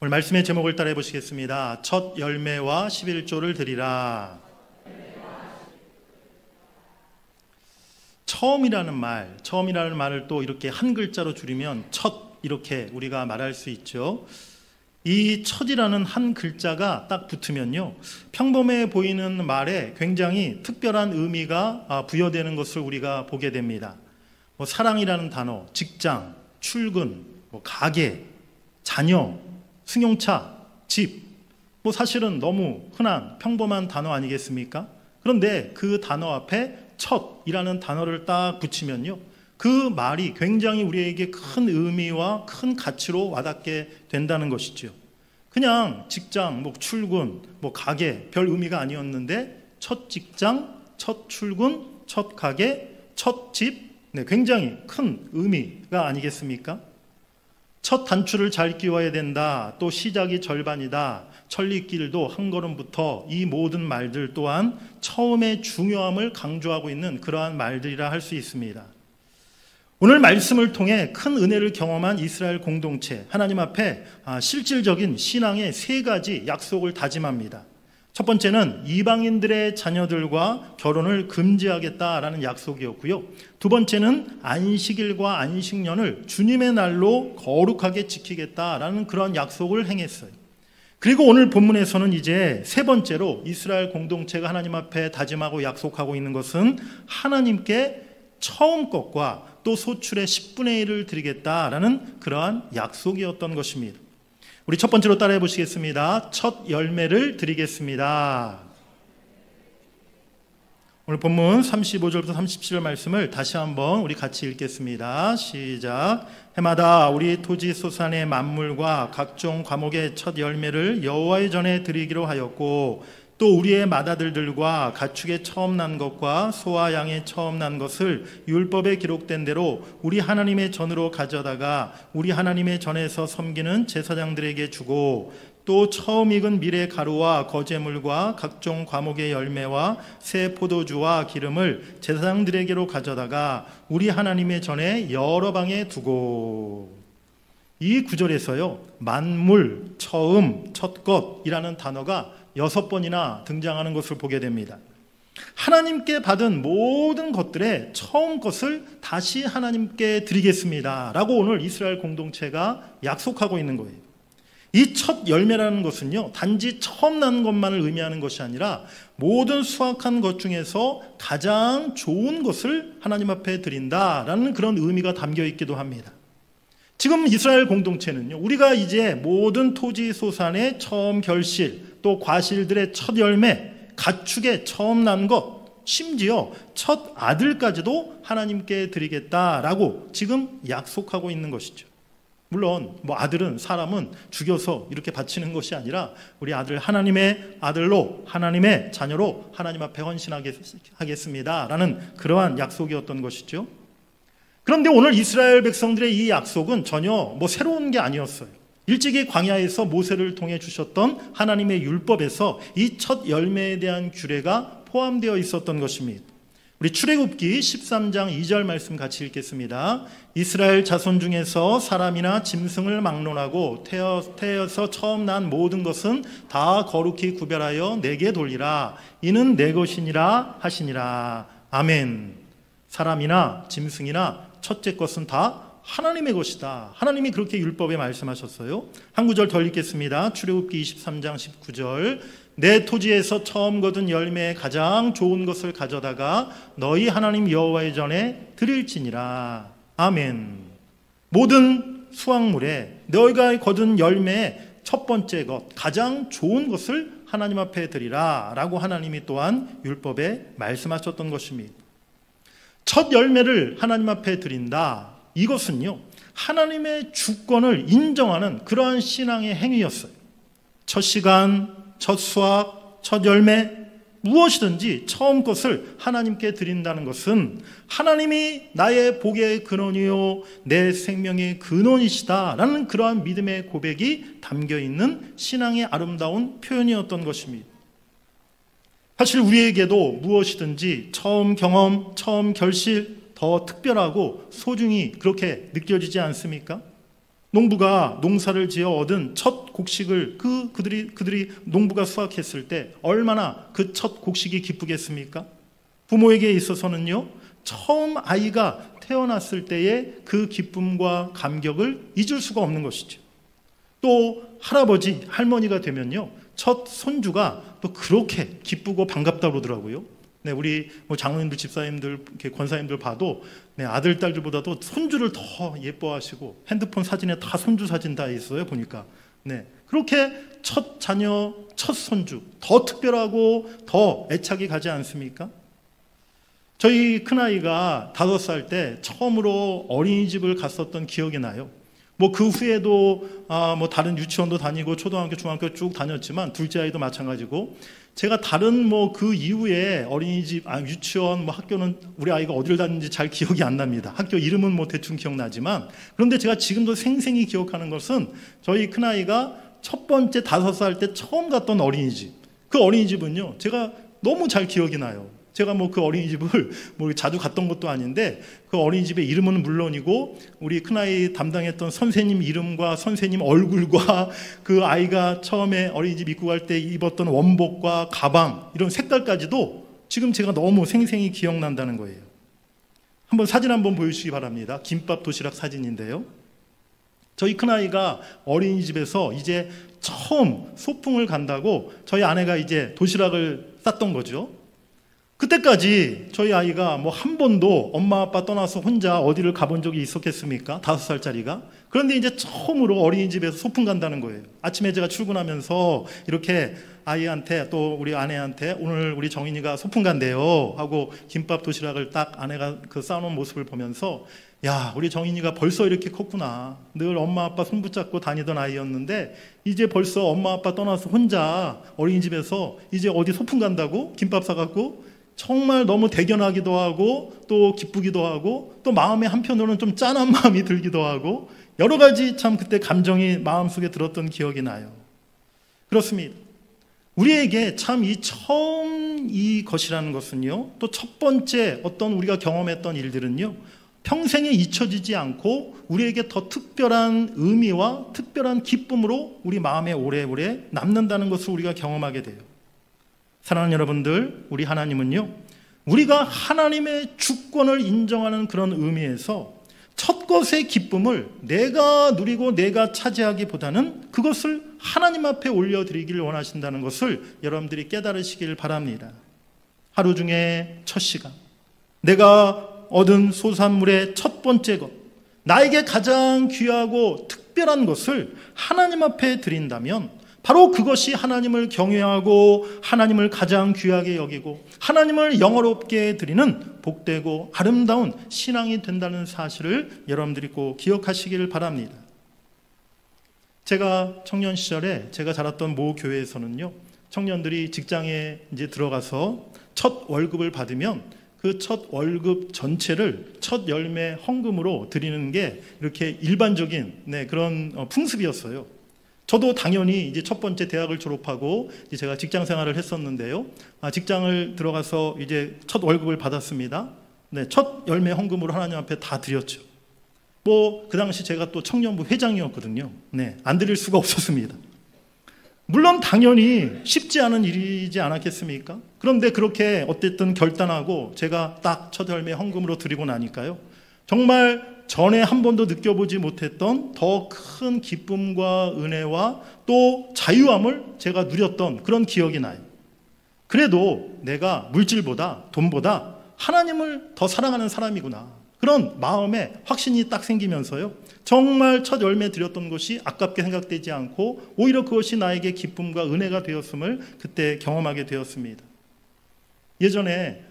오늘 말씀의 제목을 따라해 보시겠습니다. 첫 열매와 11조를 드리라. 처음이라는 말을 또 이렇게 한 글자로 줄이면 첫, 이렇게 우리가 말할 수 있죠. 이 첫이라는 한 글자가 딱 붙으면요, 평범해 보이는 말에 굉장히 특별한 의미가 부여되는 것을 우리가 보게 됩니다. 사랑이라는 단어, 직장, 출근, 가게, 자녀, 승용차, 집, 사실은 너무 흔한 평범한 단어 아니겠습니까? 그런데 그 단어 앞에 첫이라는 단어를 딱 붙이면요, 그 말이 굉장히 우리에게 큰 의미와 큰 가치로 와닿게 된다는 것이죠. 그냥 직장, 출근, 가게 별 의미가 아니었는데 첫 직장, 첫 출근, 첫 가게, 첫 집, 굉장히 큰 의미가 아니겠습니까? 첫 단추를 잘 끼워야 된다, 또 시작이 절반이다, 천리길도 한 걸음부터, 이 모든 말들 또한 처음의 중요함을 강조하고 있는 그러한 말들이라 할 수 있습니다. 오늘 말씀을 통해 큰 은혜를 경험한 이스라엘 공동체, 하나님 앞에 실질적인 신앙의 세 가지 약속을 다짐합니다. 첫 번째는 이방인들의 자녀들과 결혼을 금지하겠다라는 약속이었고요. 두 번째는 안식일과 안식년을 주님의 날로 거룩하게 지키겠다라는 그런 약속을 행했어요. 그리고 오늘 본문에서는 이제 세 번째로 이스라엘 공동체가 하나님 앞에 다짐하고 약속하고 있는 것은 하나님께 처음 것과 또 소출의 10분의 1을 드리겠다라는 그러한 약속이었던 것입니다. 우리 첫 번째로 따라해 보시겠습니다. 첫 열매를 드리겠습니다. 오늘 본문 35절부터 37절 말씀을 다시 한번 우리 같이 읽겠습니다. 시작. 해마다 우리 토지 소산의 만물과 각종 과목의 첫 열매를 여호와의 전에 드리기로 하였고, 또 우리의 맏아들들과 가축의 처음 난 것과 소와 양의 처음 난 것을 율법에 기록된 대로 우리 하나님의 전으로 가져다가 우리 하나님의 전에서 섬기는 제사장들에게 주고, 또 처음 익은 밀의 가루와 거제물과 각종 과목의 열매와 새 포도주와 기름을 제사장들에게로 가져다가 우리 하나님의 전에 여러 방에 두고. 이 구절에서요, 만물, 처음, 첫것이라는 단어가 6번이나 등장하는 것을 보게 됩니다. 하나님께 받은 모든 것들의 처음 것을 다시 하나님께 드리겠습니다 라고 오늘 이스라엘 공동체가 약속하고 있는 거예요. 이 첫 열매라는 것은요, 단지 처음 난 것만을 의미하는 것이 아니라 모든 수확한 것 중에서 가장 좋은 것을 하나님 앞에 드린다라는 그런 의미가 담겨 있기도 합니다. 지금 이스라엘 공동체는요, 우리가 이제 모든 토지 소산의 처음 결실, 또 과실들의 첫 열매, 가축의 처음 난 것, 심지어 첫 아들까지도 하나님께 드리겠다라고 지금 약속하고 있는 것이죠. 물론 아들은, 사람은 죽여서 이렇게 바치는 것이 아니라 우리 아들 하나님의 아들로, 하나님의 자녀로 하나님 앞에 헌신하겠습니다라는 그러한 약속이었던 것이죠. 그런데 오늘 이스라엘 백성들의 이 약속은 전혀 새로운 게 아니었어요. 일찍이 광야에서 모세를 통해 주셨던 하나님의 율법에서 이 첫 열매에 대한 규례가 포함되어 있었던 것입니다. 우리 출애굽기 13장 2절 말씀 같이 읽겠습니다. 이스라엘 자손 중에서 사람이나 짐승을 막론하고 태어서 처음 난 모든 것은 다 거룩히 구별하여 내게 돌리라. 이는 내 것이니라 하시니라. 아멘. 사람이나 짐승이나 첫째 것은 다 하나님의 것이다. 하나님이 그렇게 율법에 말씀하셨어요. 한 구절 더 읽겠습니다. 출애굽기 23장 19절. 내 토지에서 처음 거둔 열매의 가장 좋은 것을 가져다가 너희 하나님 여호와의 전에 드릴지니라. 아멘. 모든 수확물에 너희가 거둔 열매의 첫 번째 것, 가장 좋은 것을 하나님 앞에 드리라 라고 하나님이 또한 율법에 말씀하셨던 것입니다. 첫 열매를 하나님 앞에 드린다, 이것은요, 하나님의 주권을 인정하는 그러한 신앙의 행위였어요. 첫 시간, 첫 수확, 첫 열매, 무엇이든지 처음 것을 하나님께 드린다는 것은 하나님이 나의 복의 근원이요 내 생명의 근원이시다 라는 그러한 믿음의 고백이 담겨있는 신앙의 아름다운 표현이었던 것입니다. 사실 우리에게도 무엇이든지 처음 경험, 처음 결실 더 특별하고 소중히 그렇게 느껴지지 않습니까? 농부가 농사를 지어 얻은 첫 곡식을 그들이 농부가 수확했을 때 얼마나 그 첫 곡식이 기쁘겠습니까? 부모에게 있어서는요, 처음 아이가 태어났을 때의 그 기쁨과 감격을 잊을 수가 없는 것이죠. 또 할아버지, 할머니가 되면요, 첫 손주가 또 그렇게 기쁘고 반갑다고 그러더라고요. 네, 우리 장로님들, 집사님들, 권사님들 봐도 네, 아들, 딸들보다도 손주를 더 예뻐하시고 핸드폰 사진에 다 손주 사진 다 있어요, 보니까. 네, 그렇게 첫 자녀, 첫 손주 더 특별하고 더 애착이 가지 않습니까? 저희 큰아이가 5살 때 처음으로 어린이집을 갔었던 기억이 나요. 그 후에도 다른 유치원도 다니고 초등학교, 중학교 쭉 다녔지만 둘째 아이도 마찬가지고, 제가 다른 그 이후에 어린이집, 유치원, 학교는 우리 아이가 어디를 다녔는지 잘 기억이 안 납니다. 학교 이름은 대충 기억나지만, 그런데 제가 지금도 생생히 기억하는 것은 저희 큰아이가 첫 번째 5살 때 처음 갔던 어린이집. 그 어린이집은요, 제가 너무 잘 기억이 나요. 제가 그 어린이집을 자주 갔던 것도 아닌데, 그 어린이집의 이름은 물론이고 우리 큰아이 담당했던 선생님 이름과 선생님 얼굴과 그 아이가 처음에 어린이집 입고 갈 때 입었던 원복과 가방, 이런 색깔까지도 지금 제가 너무 생생히 기억난다는 거예요. 사진 한번 보여주시기 바랍니다. 김밥 도시락 사진인데요. 저희 큰아이가 어린이집에서 이제 처음 소풍을 간다고 저희 아내가 이제 도시락을 쌌던 거죠. 그때까지 저희 아이가 한 번도 엄마 아빠 떠나서 혼자 어디를 가본 적이 있었겠습니까? 5살짜리가. 그런데 이제 처음으로 어린이집에서 소풍 간다는 거예요. 아침에 제가 출근하면서 이렇게 아이한테, 또 우리 아내한테 오늘 우리 정인이가 소풍 간대요 하고 김밥 도시락을 딱 아내가 싸놓은 모습을 보면서, 야, 우리 정인이가 벌써 이렇게 컸구나. 늘 엄마 아빠 손 붙잡고 다니던 아이였는데 이제 벌써 엄마 아빠 떠나서 혼자 어린이집에서 이제 어디 소풍 간다고 김밥 사갖고, 정말 너무 대견하기도 하고 또 기쁘기도 하고 또 마음의 한편으로는 좀 짠한 마음이 들기도 하고, 여러 가지 참 그때 감정이 마음속에 들었던 기억이 나요. 그렇습니다. 우리에게 참 처음 이것이라는 것은요, 또 첫 번째 어떤 우리가 경험했던 일들은요, 평생에 잊혀지지 않고 우리에게 더 특별한 의미와 특별한 기쁨으로 우리 마음에 오래오래 남는다는 것을 우리가 경험하게 돼요. 사랑하는 여러분들, 우리 하나님은요, 우리가 하나님의 주권을 인정하는 그런 의미에서 첫 것의 기쁨을 내가 누리고 내가 차지하기보다는 그것을 하나님 앞에 올려드리기를 원하신다는 것을 여러분들이 깨달으시길 바랍니다. 하루 중에 첫 시간, 내가 얻은 소산물의 첫 번째 것, 나에게 가장 귀하고 특별한 것을 하나님 앞에 드린다면 바로 그것이 하나님을 경외하고 하나님을 가장 귀하게 여기고 하나님을 영화롭게 드리는 복되고 아름다운 신앙이 된다는 사실을 여러분들이 꼭 기억하시길 바랍니다. 제가 청년 시절에 제가 자랐던 모 교회에서는요, 청년들이 직장에 이제 들어가서 첫 월급을 받으면 그 첫 월급 전체를 첫 열매 헌금으로 드리는 게 이렇게 일반적인 그런 풍습이었어요. 저도 당연히 이제 첫 번째 대학을 졸업하고 이제 제가 직장 생활을 했었는데요. 직장을 들어가서 이제 첫 월급을 받았습니다. 네, 첫 열매 헌금으로 하나님 앞에 다 드렸죠. 그 당시 제가 또 청년부 회장이었거든요. 네, 안 드릴 수가 없었습니다. 물론 당연히 쉽지 않은 일이지 않았겠습니까? 그런데 그렇게 어쨌든 결단하고 제가 딱 첫 열매 헌금으로 드리고 나니까요, 정말 전에 한 번도 느껴보지 못했던 더 큰 기쁨과 은혜와 또 자유함을 제가 누렸던 그런 기억이 나요. 그래도 내가 물질보다 돈보다 하나님을 더 사랑하는 사람이구나, 그런 마음에 확신이 딱 생기면서요, 정말 첫 열매 드렸던 것이 아깝게 생각되지 않고 오히려 그것이 나에게 기쁨과 은혜가 되었음을 그때 경험하게 되었습니다. 예전에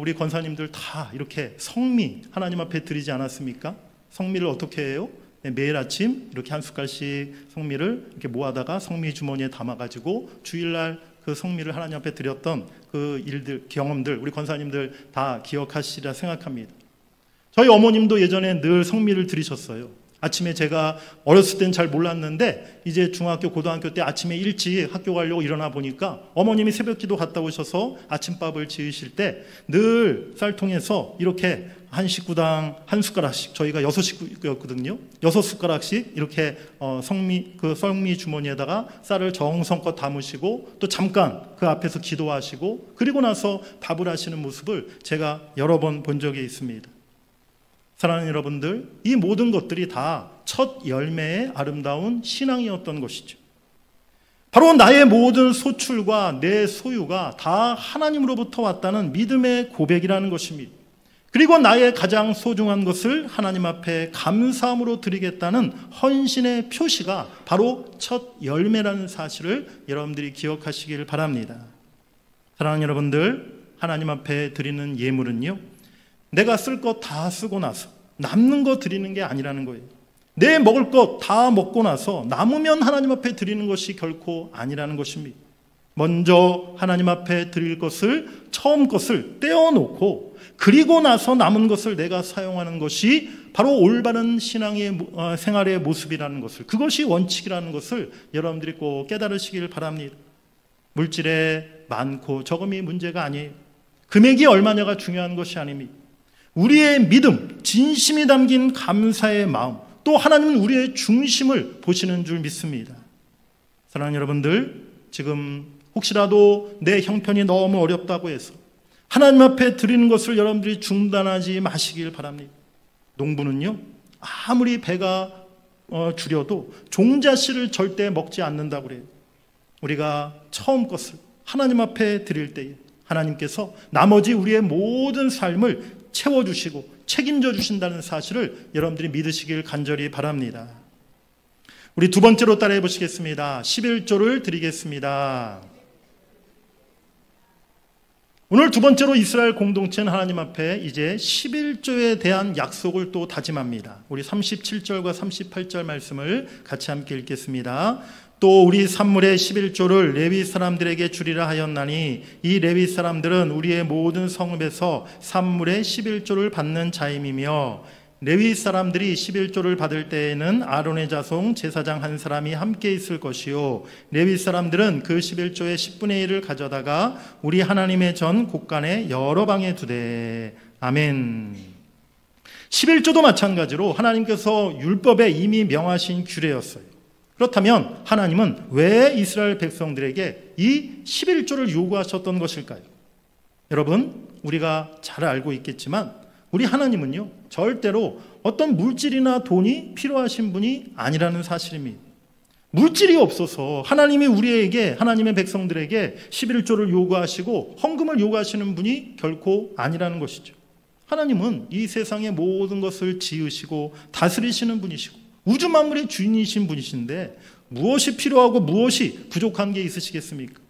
우리 권사님들 다 이렇게 성미 하나님 앞에 드리지 않았습니까? 성미를 어떻게 해요? 매일 아침 이렇게 한 숟갈씩 성미를 이렇게 모아다가 성미 주머니에 담아가지고 주일날 그 성미를 하나님 앞에 드렸던 그 일들, 경험들 우리 권사님들 다 기억하시리라 생각합니다. 저희 어머님도 예전에 늘 성미를 드리셨어요. 아침에 제가 어렸을 땐 잘 몰랐는데 이제 중학교, 고등학교 때 아침에 일찍 학교 가려고 일어나 보니까 어머님이 새벽기도 갔다 오셔서 아침밥을 지으실 때 늘 쌀통에서 이렇게 한 식구당 한 숟가락씩, 저희가 6식구였거든요. 6숟가락씩 이렇게 썰미 주머니에다가 쌀을 정성껏 담으시고 또 잠깐 그 앞에서 기도하시고 그리고 나서 밥을 하시는 모습을 제가 여러 번 본 적이 있습니다. 사랑하는 여러분들, 이 모든 것들이 다 첫 열매의 아름다운 신앙이었던 것이죠. 바로 나의 모든 소출과 내 소유가 다 하나님으로부터 왔다는 믿음의 고백이라는 것입니다. 그리고 나의 가장 소중한 것을 하나님 앞에 감사함으로 드리겠다는 헌신의 표시가 바로 첫 열매라는 사실을 여러분들이 기억하시길 바랍니다. 사랑하는 여러분들, 하나님 앞에 드리는 예물은요, 내가 쓸 것 다 쓰고 나서 남는 거 드리는 게 아니라는 거예요. 내 먹을 것 다 먹고 나서 남으면 하나님 앞에 드리는 것이 결코 아니라는 것입니다. 먼저 하나님 앞에 드릴 것을, 처음 것을 떼어놓고 그리고 나서 남은 것을 내가 사용하는 것이 바로 올바른 신앙의 생활의 모습이라는 것을, 그것이 원칙이라는 것을 여러분들이 꼭 깨달으시길 바랍니다. 물질에 많고 적음이 문제가 아니에요. 금액이 얼마냐가 중요한 것이 아닙니다. 우리의 믿음, 진심이 담긴 감사의 마음, 또 하나님은 우리의 중심을 보시는 줄 믿습니다. 사랑하는 여러분들, 지금 혹시라도 내 형편이 너무 어렵다고 해서 하나님 앞에 드리는 것을 여러분들이 중단하지 마시길 바랍니다. 농부는요, 아무리 배가 줄여도 종자씨를 절대 먹지 않는다고 그래요. 우리가 처음 것을 하나님 앞에 드릴 때에 하나님께서 나머지 우리의 모든 삶을 채워주시고 책임져 주신다는 사실을 여러분들이 믿으시길 간절히 바랍니다. 우리 두 번째로 따라해 보시겠습니다. 11조를 드리겠습니다. 오늘 두 번째로 이스라엘 공동체는 하나님 앞에 이제 11조에 대한 약속을 또 다짐합니다. 우리 37절과 38절 말씀을 같이 함께 읽겠습니다. 또 우리 산물의 11조를 레위 사람들에게 주리라 하였나니 이 레위 사람들은 우리의 모든 성읍에서 산물의 11조를 받는 자임이며 레위 사람들이 11조를 받을 때에는 아론의 자손 제사장 한 사람이 함께 있을 것이요 레위 사람들은 그 11조의 10분의 1을 가져다가 우리 하나님의 전 곳간에 여러 방에 두되. 아멘. 11조도 마찬가지로 하나님께서 율법에 이미 명하신 규례였어요. 그렇다면 하나님은 왜 이스라엘 백성들에게 이 11조를 요구하셨던 것일까요? 여러분, 우리가 잘 알고 있겠지만 우리 하나님은요, 절대로 어떤 물질이나 돈이 필요하신 분이 아니라는 사실입니다. 물질이 없어서 하나님이 우리에게, 하나님의 백성들에게 11조를 요구하시고 헌금을 요구하시는 분이 결코 아니라는 것이죠. 하나님은 이 세상의 모든 것을 지으시고 다스리시는 분이시고 우주 만물의 주인이신 분이신데 무엇이 필요하고 무엇이 부족한 게 있으시겠습니까?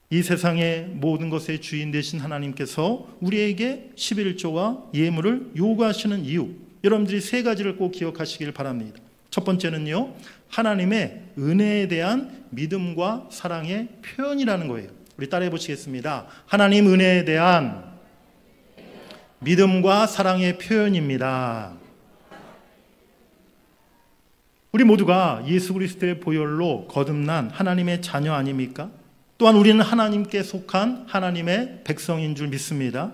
이 세상의 모든 것의 주인 되신 하나님께서 우리에게 11조와 예물을 요구하시는 이유, 여러분들이 세 가지를 꼭 기억하시길 바랍니다. 첫 번째는요, 하나님의 은혜에 대한 믿음과 사랑의 표현이라는 거예요. 우리 따라해 보시겠습니다. 하나님 은혜에 대한 믿음과 사랑의 표현입니다. 우리 모두가 예수 그리스도의 보혈로 거듭난 하나님의 자녀 아닙니까? 또한 우리는 하나님께 속한 하나님의 백성인 줄 믿습니다.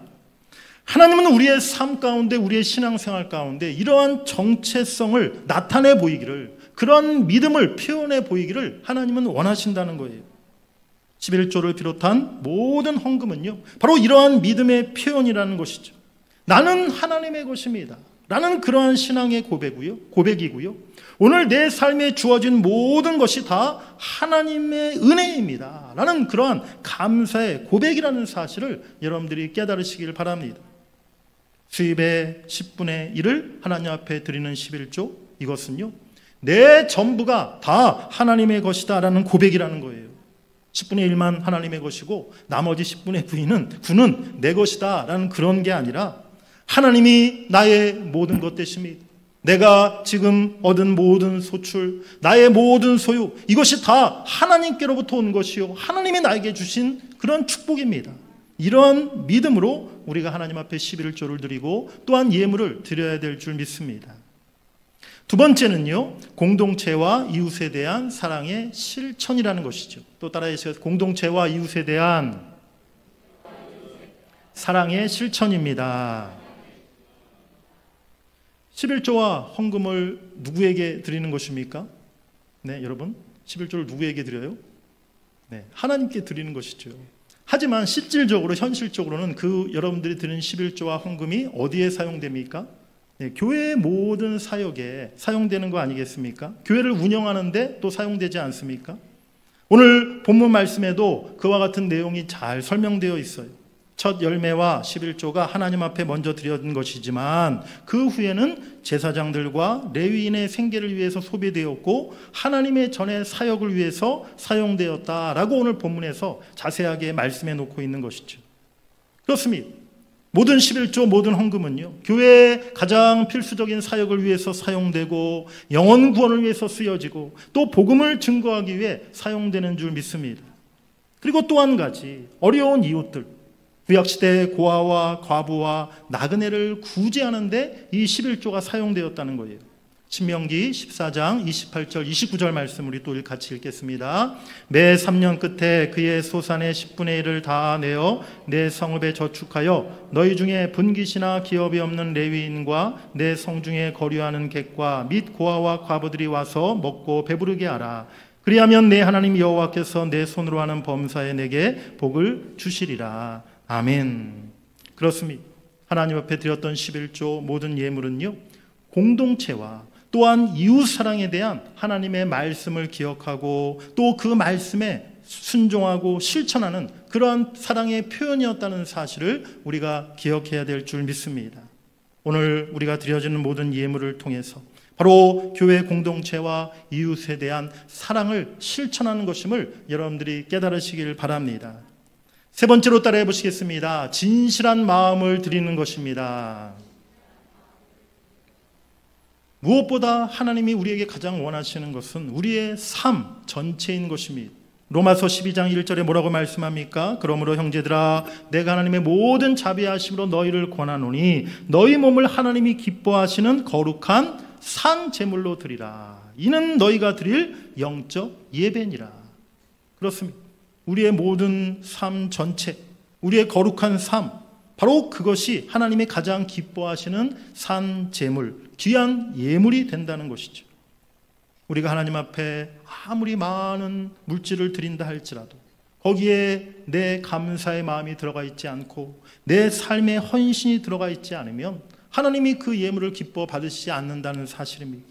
하나님은 우리의 삶 가운데, 우리의 신앙생활 가운데 이러한 정체성을 나타내 보이기를, 그런 믿음을 표현해 보이기를 하나님은 원하신다는 거예요. 11조를 비롯한 모든 헌금은요, 바로 이러한 믿음의 표현이라는 것이죠. 나는 하나님의 것입니다. 라는 그러한 신앙의 고백이고요. 오늘 내 삶에 주어진 모든 것이 다 하나님의 은혜입니다. 라는 그러한 감사의 고백이라는 사실을 여러분들이 깨달으시길 바랍니다. 수입의 10분의 1을 하나님 앞에 드리는 11조, 이것은요, 내 전부가 다 하나님의 것이다 라는 고백이라는 거예요. 10분의 1만 하나님의 것이고 나머지 10분의 9는 내 것이다 라는 그런 게 아니라 하나님이 나의 모든 것 되십니다. 내가 지금 얻은 모든 소출, 나의 모든 소유, 이것이 다 하나님께로부터 온 것이요 하나님이 나에게 주신 그런 축복입니다. 이런 믿음으로 우리가 하나님 앞에 11조를 드리고 또한 예물을 드려야 될 줄 믿습니다. 두 번째는요, 공동체와 이웃에 대한 사랑의 실천이라는 것이죠. 또 따라해 주세요. 공동체와 이웃에 대한 사랑의 실천입니다. 11조와 헌금을 누구에게 드리는 것입니까? 네, 여러분, 11조를 누구에게 드려요? 네, 하나님께 드리는 것이죠. 하지만 실질적으로, 현실적으로는 그 여러분들이 드리는 11조와 헌금이 어디에 사용됩니까? 네, 교회의 모든 사역에 사용되는 거 아니겠습니까? 교회를 운영하는데 또 사용되지 않습니까? 오늘 본문 말씀에도 그와 같은 내용이 잘 설명되어 있어요. 첫 열매와 11조가 하나님 앞에 먼저 드려진 것이지만 그 후에는 제사장들과 레위인의 생계를 위해서 소비되었고 하나님의 전의 사역을 위해서 사용되었다라고 오늘 본문에서 자세하게 말씀해 놓고 있는 것이죠. 그렇습니다. 모든 11조, 모든 헌금은요, 교회의 가장 필수적인 사역을 위해서 사용되고 영혼 구원을 위해서 쓰여지고 또 복음을 증거하기 위해 사용되는 줄 믿습니다. 그리고 또 한 가지, 어려운 이웃들, 구약시대의 고아와 과부와 나그네를 구제하는 데 이 11조가 사용되었다는 거예요. 신명기 14장 28절 29절 말씀 우리 또 같이 읽겠습니다. 매 3년 끝에 그의 소산의 10분의 1을 다 내어 내 성읍에 저축하여 너희 중에 분깃이나 기업이 없는 레위인과 내 성중에 거류하는 객과 및 고아와 과부들이 와서 먹고 배부르게 하라. 그리하면 내 하나님 여호와께서 내 손으로 하는 범사에 내게 복을 주시리라. 아멘. 그렇습니다. 하나님 앞에 드렸던 11조 모든 예물은요, 공동체와 또한 이웃 사랑에 대한 하나님의 말씀을 기억하고 또 그 말씀에 순종하고 실천하는 그러한 사랑의 표현이었다는 사실을 우리가 기억해야 될 줄 믿습니다. 오늘 우리가 드려지는 모든 예물을 통해서 바로 교회 공동체와 이웃에 대한 사랑을 실천하는 것임을 여러분들이 깨달으시길 바랍니다. 세 번째로 따라해 보시겠습니다. 진실한 마음을 드리는 것입니다. 무엇보다 하나님이 우리에게 가장 원하시는 것은 우리의 삶 전체인 것입니다. 로마서 12장 1절에 뭐라고 말씀합니까? 그러므로 형제들아 내가 하나님의 모든 자비하심으로 너희를 권하노니 너희 몸을 하나님이 기뻐하시는 거룩한 산 제물로 드리라. 이는 너희가 드릴 영적 예배니라. 그렇습니다. 우리의 모든 삶 전체, 우리의 거룩한 삶, 바로 그것이 하나님의 가장 기뻐하시는 산 제물, 귀한 예물이 된다는 것이죠. 우리가 하나님 앞에 아무리 많은 물질을 드린다 할지라도 거기에 내 감사의 마음이 들어가 있지 않고 내 삶의 헌신이 들어가 있지 않으면 하나님이 그 예물을 기뻐 받으시지 않는다는 사실입니다.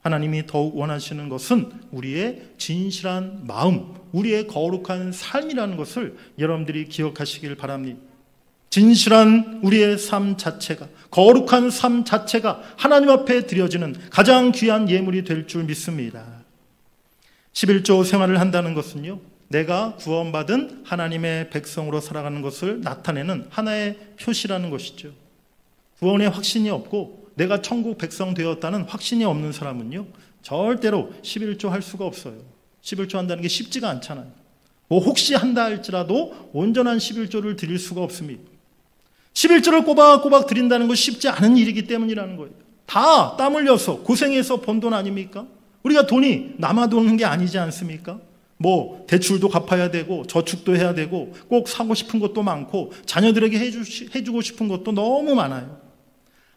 하나님이 더욱 원하시는 것은 우리의 진실한 마음, 우리의 거룩한 삶이라는 것을 여러분들이 기억하시길 바랍니다. 진실한 우리의 삶 자체가, 거룩한 삶 자체가 하나님 앞에 드려지는 가장 귀한 예물이 될 줄 믿습니다. 11조 생활을 한다는 것은요, 내가 구원받은 하나님의 백성으로 살아가는 것을 나타내는 하나의 표시라는 것이죠. 구원의 확신이 없고 내가 천국 백성 되었다는 확신이 없는 사람은요, 절대로 11조 할 수가 없어요. 11조 한다는 게 쉽지가 않잖아요. 뭐 혹시 한다 할지라도 온전한 11조를 드릴 수가 없습니다. 11조를 꼬박꼬박 드린다는 것이 쉽지 않은 일이기 때문이라는 거예요. 다 땀 흘려서 고생해서 번 돈 아닙니까? 우리가 돈이 남아도는 게 아니지 않습니까? 뭐 대출도 갚아야 되고 저축도 해야 되고 꼭 사고 싶은 것도 많고 자녀들에게 해주고 싶은 것도 너무 많아요.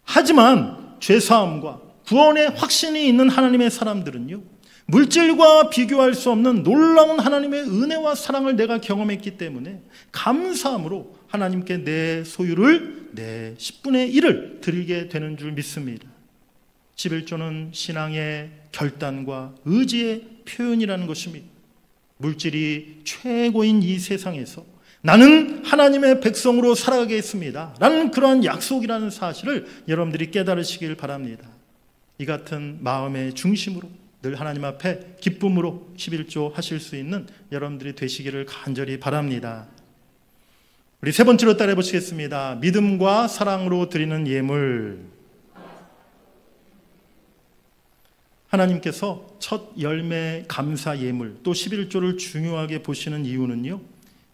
하지만 죄사함과 구원의 확신이 있는 하나님의 사람들은요, 물질과 비교할 수 없는 놀라운 하나님의 은혜와 사랑을 내가 경험했기 때문에 감사함으로 하나님께 내 소유를, 내 10분의 1을 드리게 되는 줄 믿습니다. 11조는 신앙의 결단과 의지의 표현이라는 것입니다. 물질이 최고인 이 세상에서 나는 하나님의 백성으로 살아가겠습니다 라는 그러한 약속이라는 사실을 여러분들이 깨달으시길 바랍니다. 이 같은 마음의 중심으로 늘 하나님 앞에 기쁨으로 11조 하실 수 있는 여러분들이 되시기를 간절히 바랍니다. 우리 세 번째로 따라해 보시겠습니다. 믿음과 사랑으로 드리는 예물. 하나님께서 첫 열매 감사 예물 또 11조를 중요하게 보시는 이유는요,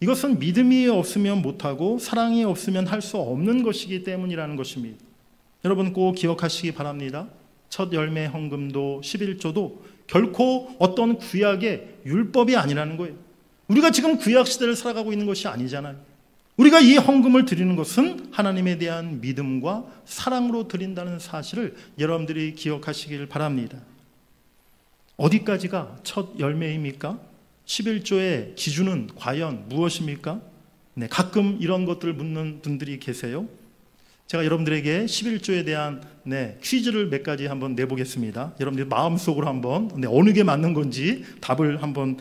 이것은 믿음이 없으면 못하고 사랑이 없으면 할 수 없는 것이기 때문이라는 것입니다. 여러분 꼭 기억하시기 바랍니다. 첫 열매 헌금도 11조도 결코 어떤 구약의 율법이 아니라는 거예요. 우리가 지금 구약 시대를 살아가고 있는 것이 아니잖아요. 우리가 이 헌금을 드리는 것은 하나님에 대한 믿음과 사랑으로 드린다는 사실을 여러분들이 기억하시길 바랍니다. 어디까지가 첫 열매입니까? 11조의 기준은 과연 무엇입니까? 네, 가끔 이런 것들을 묻는 분들이 계세요. 제가 여러분들에게 11조에 대한 퀴즈를 몇 가지 한번 내보겠습니다. 여러분들 마음속으로 한번 어느 게 맞는 건지 답을 한번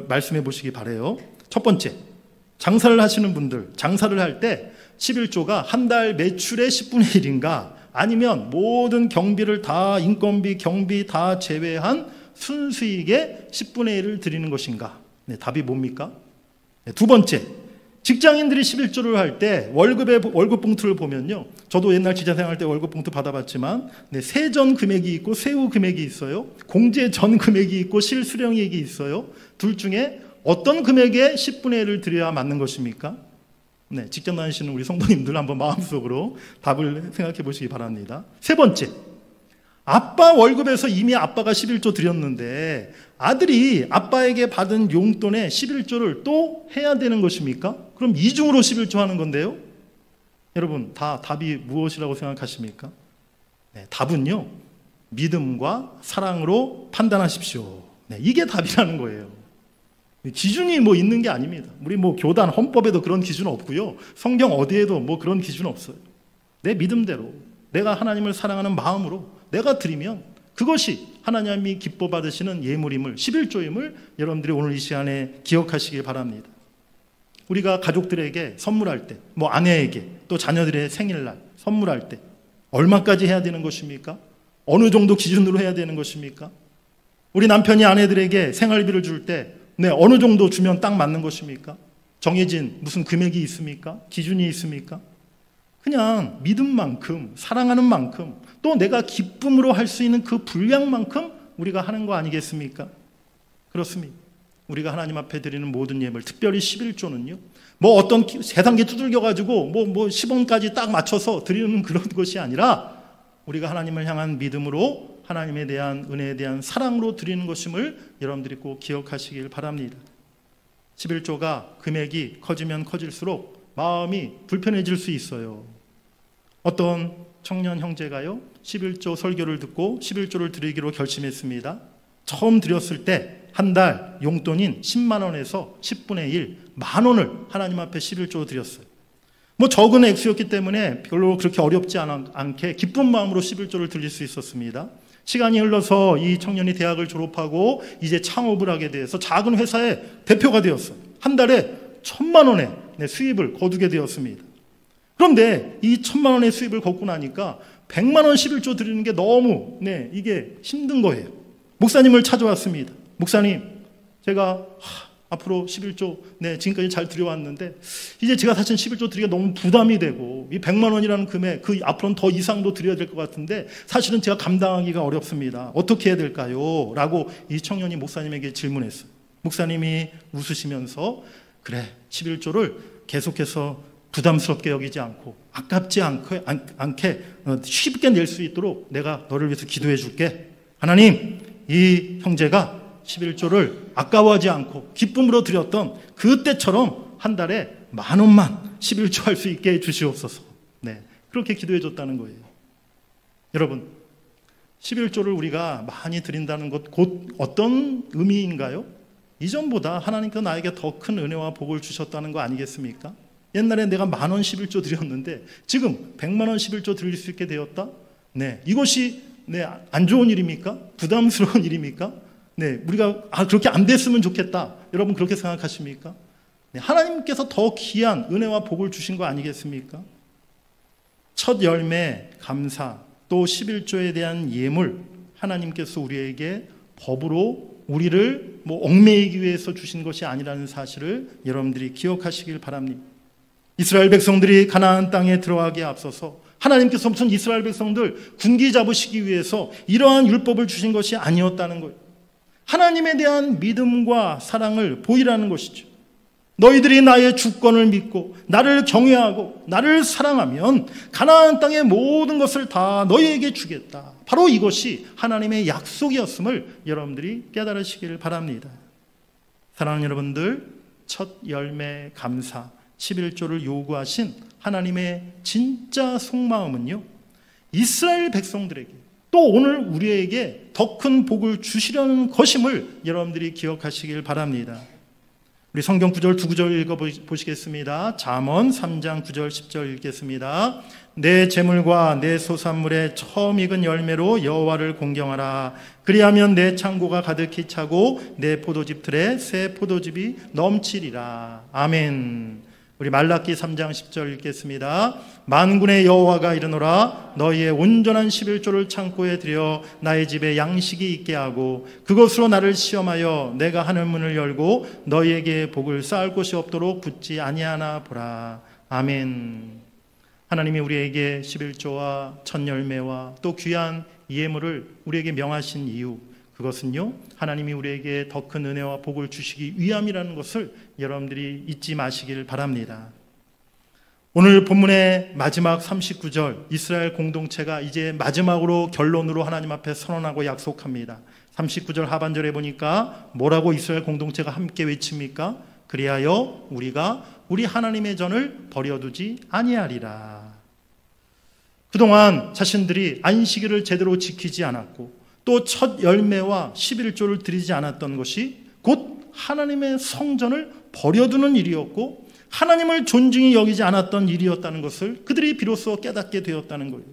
말씀해 보시기 바라요. 첫 번째, 장사를 하시는 분들, 장사를 할 때 11조가 한 달 매출의 10분의 1인가 아니면 모든 경비를 다 인건비, 경비 다 제외한 순수익의 10분의 1을 드리는 것인가? 네, 답이 뭡니까? 네, 두 번째, 직장인들이 11조를 할 때 월급 봉투를 보면요. 저도 옛날 지자생활 때 월급 봉투 받아봤지만 세전 금액이 있고 세후 금액이 있어요. 공제 전 금액이 있고 실수령액이 있어요. 둘 중에 어떤 금액의 10분의 1을 드려야 맞는 것입니까? 네, 직장 다니시는 우리 성도님들 한번 마음속으로 답을 생각해 보시기 바랍니다. 세 번째, 아빠 월급에서 이미 아빠가 11조 드렸는데 아들이 아빠에게 받은 용돈에 11조를 또 해야 되는 것입니까? 그럼 이중으로 11조 하는 건데요. 여러분 다 답이 무엇이라고 생각하십니까? 네, 답은요, 믿음과 사랑으로 판단하십시오. 네, 이게 답이라는 거예요. 기준이 있는 게 아닙니다. 우리 교단 헌법에도 그런 기준은 없고요. 성경 어디에도 그런 기준은 없어요. 내 믿음대로 내가 하나님을 사랑하는 마음으로 내가 드리면 그것이 하나님이 기뻐 받으시는 예물임을, 11조임을 여러분들이 오늘 이 시간에 기억하시길 바랍니다. 우리가 가족들에게 선물할 때, 아내에게 또 자녀들의 생일날 선물할 때 얼마까지 해야 되는 것입니까? 어느 정도 기준으로 해야 되는 것입니까? 우리 남편이 아내들에게 생활비를 줄 때 어느 정도 주면 딱 맞는 것입니까? 정해진 무슨 금액이 있습니까? 기준이 있습니까? 그냥 믿음만큼, 사랑하는 만큼, 또 내가 기쁨으로 할 수 있는 그 분량만큼 우리가 하는 거 아니겠습니까? 그렇습니다. 우리가 하나님 앞에 드리는 모든 예물, 특별히 11조는요, 어떤 계산기 두들겨가지고 10원까지 딱 맞춰서 드리는 그런 것이 아니라 우리가 하나님을 향한 믿음으로 하나님에 대한 은혜에 대한 사랑으로 드리는 것임을 여러분들이 꼭 기억하시길 바랍니다. 11조가 금액이 커지면 커질수록 마음이 불편해질 수 있어요. 어떤 청년 형제가요, 11조 설교를 듣고 11조를 드리기로 결심했습니다. 처음 드렸을 때 한 달 용돈인 10만 원에서 10분의 1, 만 원을 하나님 앞에 11조 드렸어요. 적은 액수였기 때문에 별로 그렇게 어렵지 않게 기쁜 마음으로 11조를 드릴 수 있었습니다. 시간이 흘러서 이 청년이 대학을 졸업하고 이제 창업을 하게 돼서 작은 회사의 대표가 되었어요. 한 달에 1,000만 원의 수입을 거두게 되었습니다. 그런데 이 1,000만 원의 수입을 걷고 나니까 100만 원 11조 드리는 게 너무 이게 힘든 거예요. 목사님을 찾아왔습니다. 목사님, 제가 앞으로 11조 지금까지 잘 드려왔는데 이제 제가 사실 11조 드리기가 너무 부담이 되고 이 100만 원이라는 금액 그 앞으로는 더 이상도 드려야 될 것 같은데 사실은 제가 감당하기가 어렵습니다. 어떻게 해야 될까요? 라고 이 청년이 목사님에게 질문했어요. 목사님이 웃으시면서 그래, 11조를 계속해서 부담스럽게 여기지 않고 아깝지 않게 쉽게 낼 수 있도록 내가 너를 위해서 기도해 줄게. 하나님, 이 형제가 11조를 아까워하지 않고 기쁨으로 드렸던 그때처럼 한 달에 10,000원만 11조 할 수 있게 해 주시옵소서. 그렇게 기도해 줬다는 거예요. 여러분, 11조를 우리가 많이 드린다는 것 곧 어떤 의미인가요? 이전보다 하나님께서 나에게 더 큰 은혜와 복을 주셨다는 거 아니겠습니까? 옛날에 내가 10,000원 11조 드렸는데 지금 100만 원 11조 드릴 수 있게 되었다? 이것이 안 좋은 일입니까? 부담스러운 일입니까? 우리가 그렇게 안 됐으면 좋겠다. 여러분 그렇게 생각하십니까? 하나님께서 더 귀한 은혜와 복을 주신 거 아니겠습니까? 첫 열매, 감사, 또 11조에 대한 예물, 하나님께서 우리에게 법으로 우리를 얽매이기 위해서 주신 것이 아니라는 사실을 여러분들이 기억하시길 바랍니다. 이스라엘 백성들이 가나안 땅에 들어가기에 앞서서 하나님께서 무슨 이스라엘 백성들 군기 잡으시기 위해서 이러한 율법을 주신 것이 아니었다는 거예요. 하나님에 대한 믿음과 사랑을 보이라는 것이죠. 너희들이 나의 주권을 믿고 나를 경외하고 나를 사랑하면 가나안 땅의 모든 것을 다 너희에게 주겠다. 바로 이것이 하나님의 약속이었음을 여러분들이 깨달으시길 바랍니다. 사랑하는 여러분들, 첫 열매 감사 11조를 요구하신 하나님의 진짜 속마음은요, 이스라엘 백성들에게 또 오늘 우리에게 더 큰 복을 주시려는 것임을 여러분들이 기억하시길 바랍니다. 우리 성경 구절 두 구절 읽어보시겠습니다. 잠언 3장 9절 10절 읽겠습니다. 내 재물과 내 소산물의 처음 익은 열매로 여호와를 공경하라. 그리하면 내 창고가 가득히 차고 내 포도즙 틀에 새 포도즙이 넘치리라. 아멘. 우리 말라기 3장 10절 읽겠습니다. 만군의 여호와가 이르노라. 너희의 온전한 11조를 창고에 들여 나의 집에 양식이 있게 하고 그것으로 나를 시험하여 내가 하늘문을 열고 너희에게 복을 쌓을 곳이 없도록 굳지 아니하나 보라. 아멘. 하나님이 우리에게 11조와 첫 열매와 또 귀한 예물을 우리에게 명하신 이유, 그것은요, 하나님이 우리에게 더 큰 은혜와 복을 주시기 위함이라는 것을 여러분들이 잊지 마시길 바랍니다. 오늘 본문의 마지막 39절, 이스라엘 공동체가 이제 마지막으로 결론으로 하나님 앞에 선언하고 약속합니다. 39절 하반절에 보니까 뭐라고 이스라엘 공동체가 함께 외칩니까? 그리하여 우리가 우리 하나님의 전을 버려두지 아니하리라. 그동안 자신들이 안식일을 제대로 지키지 않았고 또 첫 열매와 11조를 드리지 않았던 것이 곧 하나님의 성전을 버려두는 일이었고 하나님을 존중히 여기지 않았던 일이었다는 것을 그들이 비로소 깨닫게 되었다는 거예요.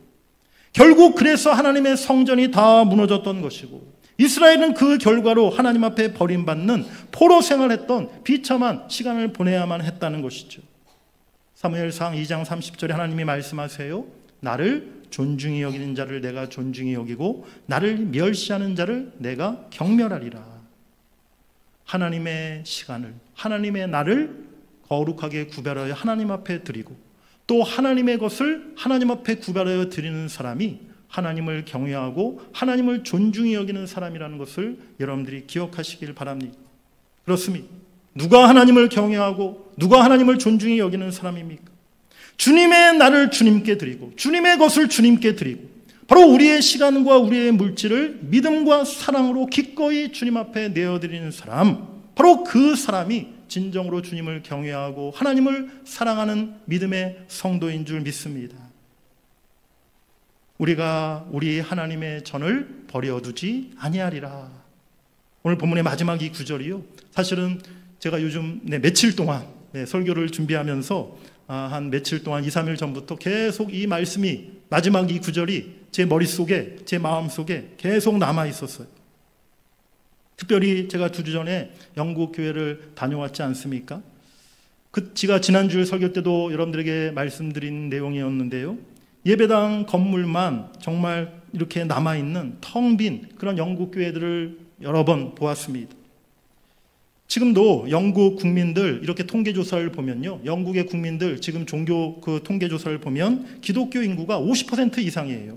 결국 그래서 하나님의 성전이 다 무너졌던 것이고 이스라엘은 그 결과로 하나님 앞에 버림받는 포로 생활했던 비참한 시간을 보내야만 했다는 것이죠. 사무엘상 2장 30절에 하나님이 말씀하세요. 나를 존중히 여기는 자를 내가 존중히 여기고 나를 멸시하는 자를 내가 경멸하리라. 하나님의 시간을, 하나님의 날을 거룩하게 구별하여 하나님 앞에 드리고 또 하나님의 것을 하나님 앞에 구별하여 드리는 사람이 하나님을 경외하고 하나님을 존중히 여기는 사람이라는 것을 여러분들이 기억하시길 바랍니다. 그렇습니다. 누가 하나님을 경외하고 누가 하나님을 존중히 여기는 사람입니까? 주님의 날을 주님께 드리고 주님의 것을 주님께 드리고 바로 우리의 시간과 우리의 물질을 믿음과 사랑으로 기꺼이 주님 앞에 내어드리는 사람, 바로 그 사람이 진정으로 주님을 경외하고 하나님을 사랑하는 믿음의 성도인 줄 믿습니다. 우리가 우리 하나님의 전을 버려두지 아니하리라. 오늘 본문의 마지막 이 구절이요, 사실은 제가 요즘 며칠 동안 설교를 준비하면서 한 며칠 동안 2, 3일 전부터 계속 이 말씀이, 마지막 이 구절이 제 머릿속에, 제 마음속에 계속 남아 있었어요. 특별히 제가 2주 전에 영국 교회를 다녀왔지 않습니까? 제가 지난주 설교 때도 여러분들에게 말씀드린 내용이었는데요, 예배당 건물만 정말 이렇게 남아있는 텅 빈 그런 영국 교회들을 여러 번 보았습니다. 지금도 영국 국민들 이렇게 통계조사를 보면요, 영국의 국민들 지금 종교 통계조사를 보면 기독교 인구가 50% 이상이에요.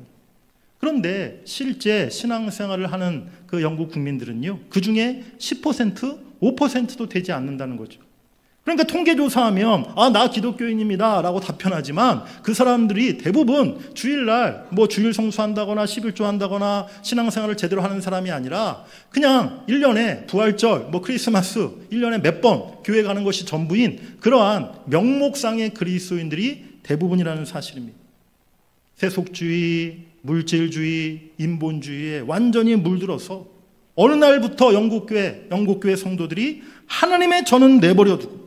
그런데 실제 신앙생활을 하는 그 영국 국민들은요, 그 중에 10%, 5%도 되지 않는다는 거죠. 그러니까 통계조사하면 나 기독교인입니다 라고 답변하지만 그 사람들이 대부분 주일날 주일 성수한다거나 11조 한다거나 신앙생활을 제대로 하는 사람이 아니라 그냥 1년에 부활절, 크리스마스 1년에 몇 번 교회 가는 것이 전부인 그러한 명목상의 그리스도인들이 대부분이라는 사실입니다. 세속주의, 물질주의, 인본주의에 완전히 물들어서 어느 날부터 영국교회 성도들이 하나님의 전은 내버려두고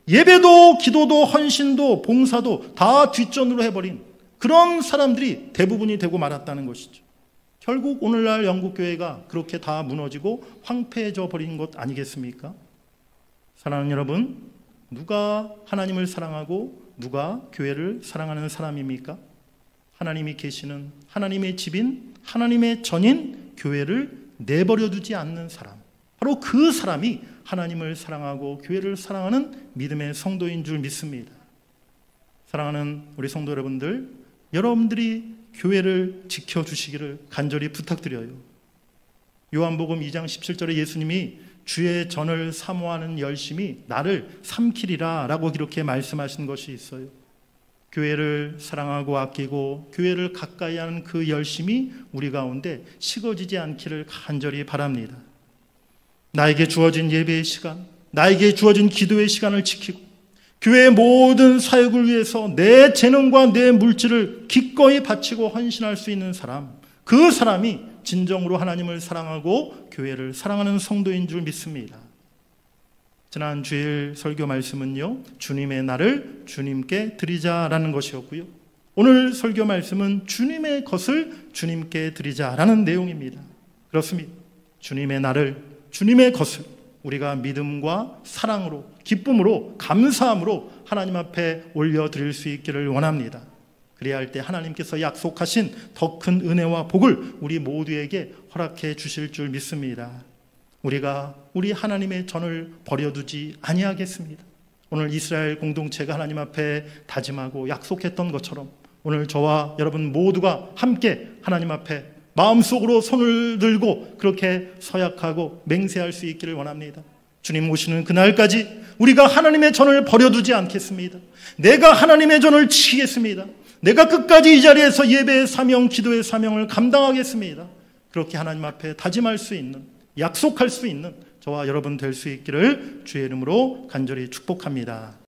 예배도 기도도 헌신도 봉사도 다 뒷전으로 해버린 그런 사람들이 대부분이 되고 말았다는 것이죠. 결국 오늘날 영국교회가 그렇게 다 무너지고 황폐해져 버린 것 아니겠습니까? 사랑하는 여러분, 누가 하나님을 사랑하고 누가 교회를 사랑하는 사람입니까? 하나님이 계시는 하나님의 집인 하나님의 전인 교회를 내버려두지 않는 사람, 바로 그 사람이 하나님을 사랑하고 교회를 사랑하는 믿음의 성도인 줄 믿습니다. 사랑하는 우리 성도 여러분들, 여러분들이 교회를 지켜주시기를 간절히 부탁드려요. 요한복음 2장 17절에 예수님이 주의 전을 사모하는 열심이 나를 삼키리라 라고 이렇게 말씀하신 것이 있어요. 교회를 사랑하고 아끼고 교회를 가까이 하는 그 열심이 우리 가운데 식어지지 않기를 간절히 바랍니다. 나에게 주어진 예배의 시간, 나에게 주어진 기도의 시간을 지키고 교회의 모든 사역을 위해서 내 재능과 내 물질을 기꺼이 바치고 헌신할 수 있는 사람, 그 사람이 진정으로 하나님을 사랑하고 교회를 사랑하는 성도인 줄 믿습니다. 지난 주일 설교 말씀은요, 주님의 날을 주님께 드리자라는 것이었고요. 오늘 설교 말씀은 주님의 것을 주님께 드리자라는 내용입니다. 그렇습니다. 주님의 날을, 주님의 것을 우리가 믿음과 사랑으로, 기쁨으로, 감사함으로 하나님 앞에 올려드릴 수 있기를 원합니다. 그래야 할 때 하나님께서 약속하신 더 큰 은혜와 복을 우리 모두에게 허락해 주실 줄 믿습니다. 우리가 우리 하나님의 전을 버려두지 아니하겠습니다. 오늘 이스라엘 공동체가 하나님 앞에 다짐하고 약속했던 것처럼 오늘 저와 여러분 모두가 함께 하나님 앞에 마음속으로 손을 들고 그렇게 서약하고 맹세할 수 있기를 원합니다. 주님 오시는 그날까지 우리가 하나님의 전을 버려두지 않겠습니다. 내가 하나님의 전을 지키겠습니다. 내가 끝까지 이 자리에서 예배의 사명, 기도의 사명을 감당하겠습니다. 그렇게 하나님 앞에 다짐할 수 있는, 약속할 수 있는 저와 여러분 될 수 있기를 주의 이름으로 간절히 축복합니다.